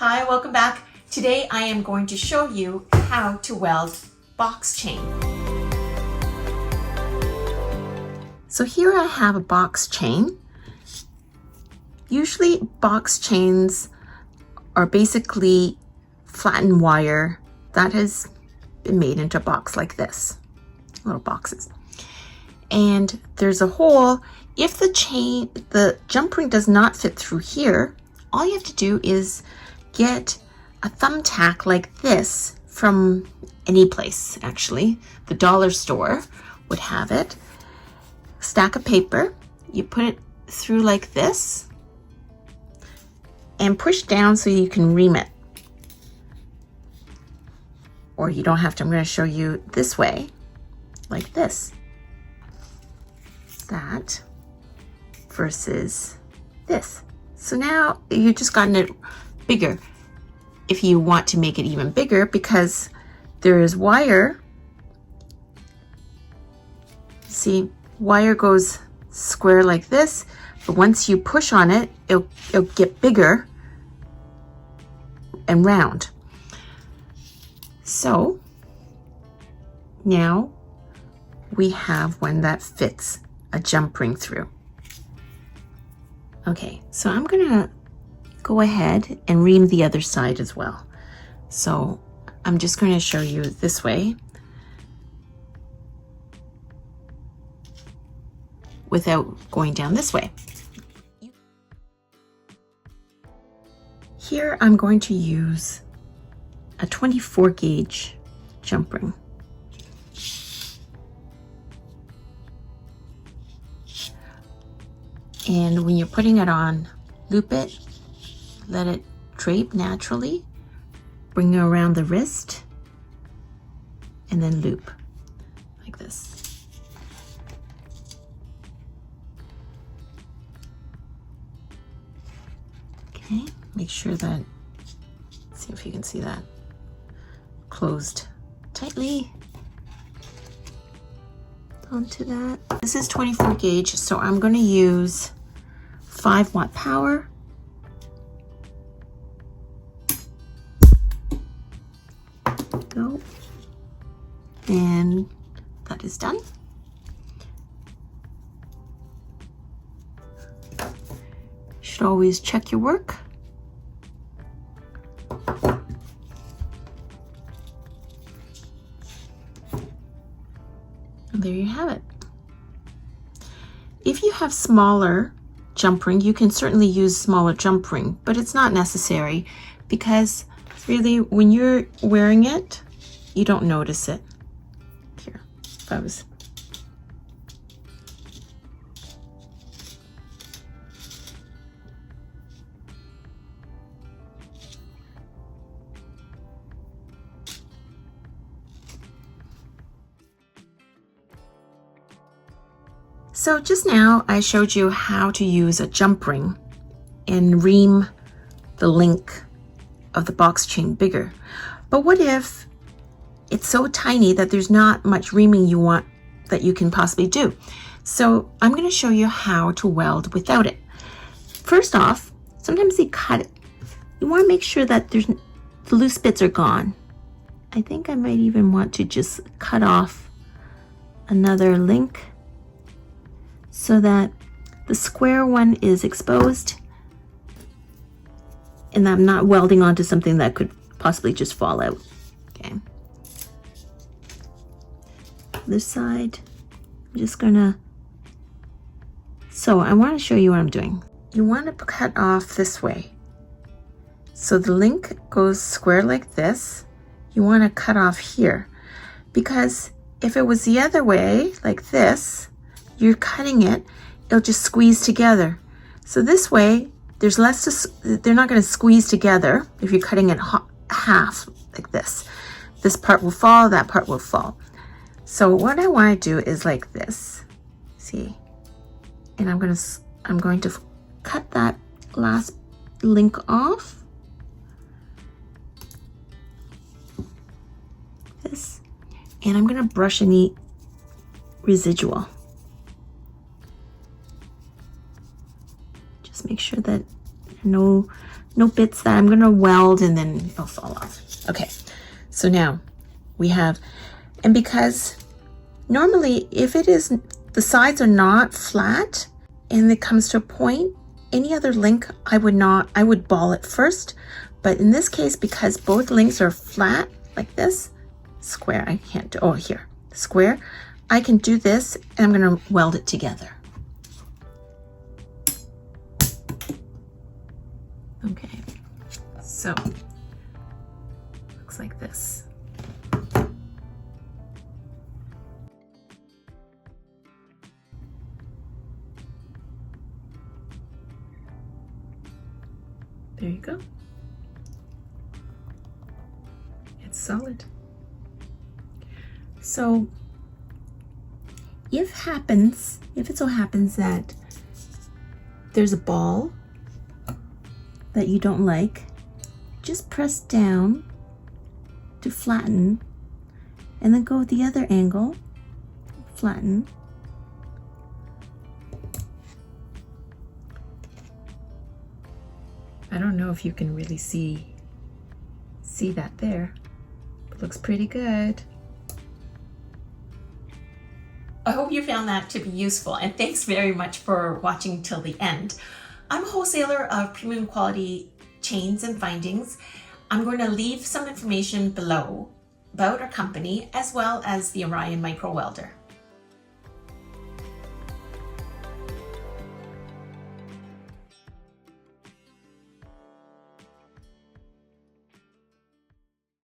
Hi, welcome back. Today I am going to show you how to weld box chain. So here I have a box chain. Usually box chains are basically flattened wire that has been made into a box like this, little boxes. And there's a hole. If the jump ring does not fit through here, all you have to do is get a thumbtack like this from any place, actually. The dollar store would have it. Stack of paper, you put it through like this and push down so you can ream it. Or you don't have to. I'm going to show you this way, like this. That versus this. So now you've just gotten it bigger. If you want to make it even bigger, because there is wire, see, wire goes square like this, but once you push on it, it'll get bigger and round. So now we have one that fits a jump ring through. Okay, so I'm gonna go ahead and ream the other side as well. So I'm just going to show you this way without going down this way. Here I'm going to use a 24 gauge jump ring. And when you're putting it on, loop it, let it drape naturally, bring it around the wrist, and then loop like this. Okay, make sure that, see if you can see that, closed tightly onto that. This is 24 gauge, so I'm going to use 5-watt power. Go. And that is done. You should always check your work. And there you have it. If you have smaller jump ring, you can certainly use smaller jump ring, but it's not necessary because really when you're wearing it, you don't notice it. Here, if I was. So just now I showed you how to use a jump ring and ream the link of the box chain bigger. But what if it's so tiny that there's not much reaming you want that you can possibly do? So I'm going to show you how to weld without it. First off, sometimes you cut it. You want to make sure that the loose bits are gone. I think I might even want to just cut off another link so that the square one is exposed and I'm not welding onto something that could possibly just fall out. Okay. This side, I'm just gonna, so I want to show you what I'm doing. You want to cut off this way. So the link goes square like this. You want to cut off here, because if it was the other way, like this, you're cutting it, it'll just squeeze together. So this way, there's less they're not going to squeeze together if you're cutting it half like this. This part will fall, that part will fall. So what I want to do is like this, see, and I'm going to cut that last link off, this, and I'm going to brush any residual. Just make sure that no no bits that I'm gonna weld and then it'll fall off. Okay, so now we have, and because normally if it is, the sides are not flat and it comes to a point, any other link I would ball it first. But in this case, because both links are flat like this, square, I can't do, oh here, square, I can do this and I'm gonna weld it together. Okay, so looks like this. There you go. It's solid. So if it so happens that there's a ball that you don't like, just press down to flatten and then go with the other angle, flatten. I don't know if you can really see that there, but looks pretty good. I hope you found that to be useful, and thanks very much for watching till the end. I'm a wholesaler of premium quality chains and findings. I'm going to leave some information below about our company as well as the Orion micro welder.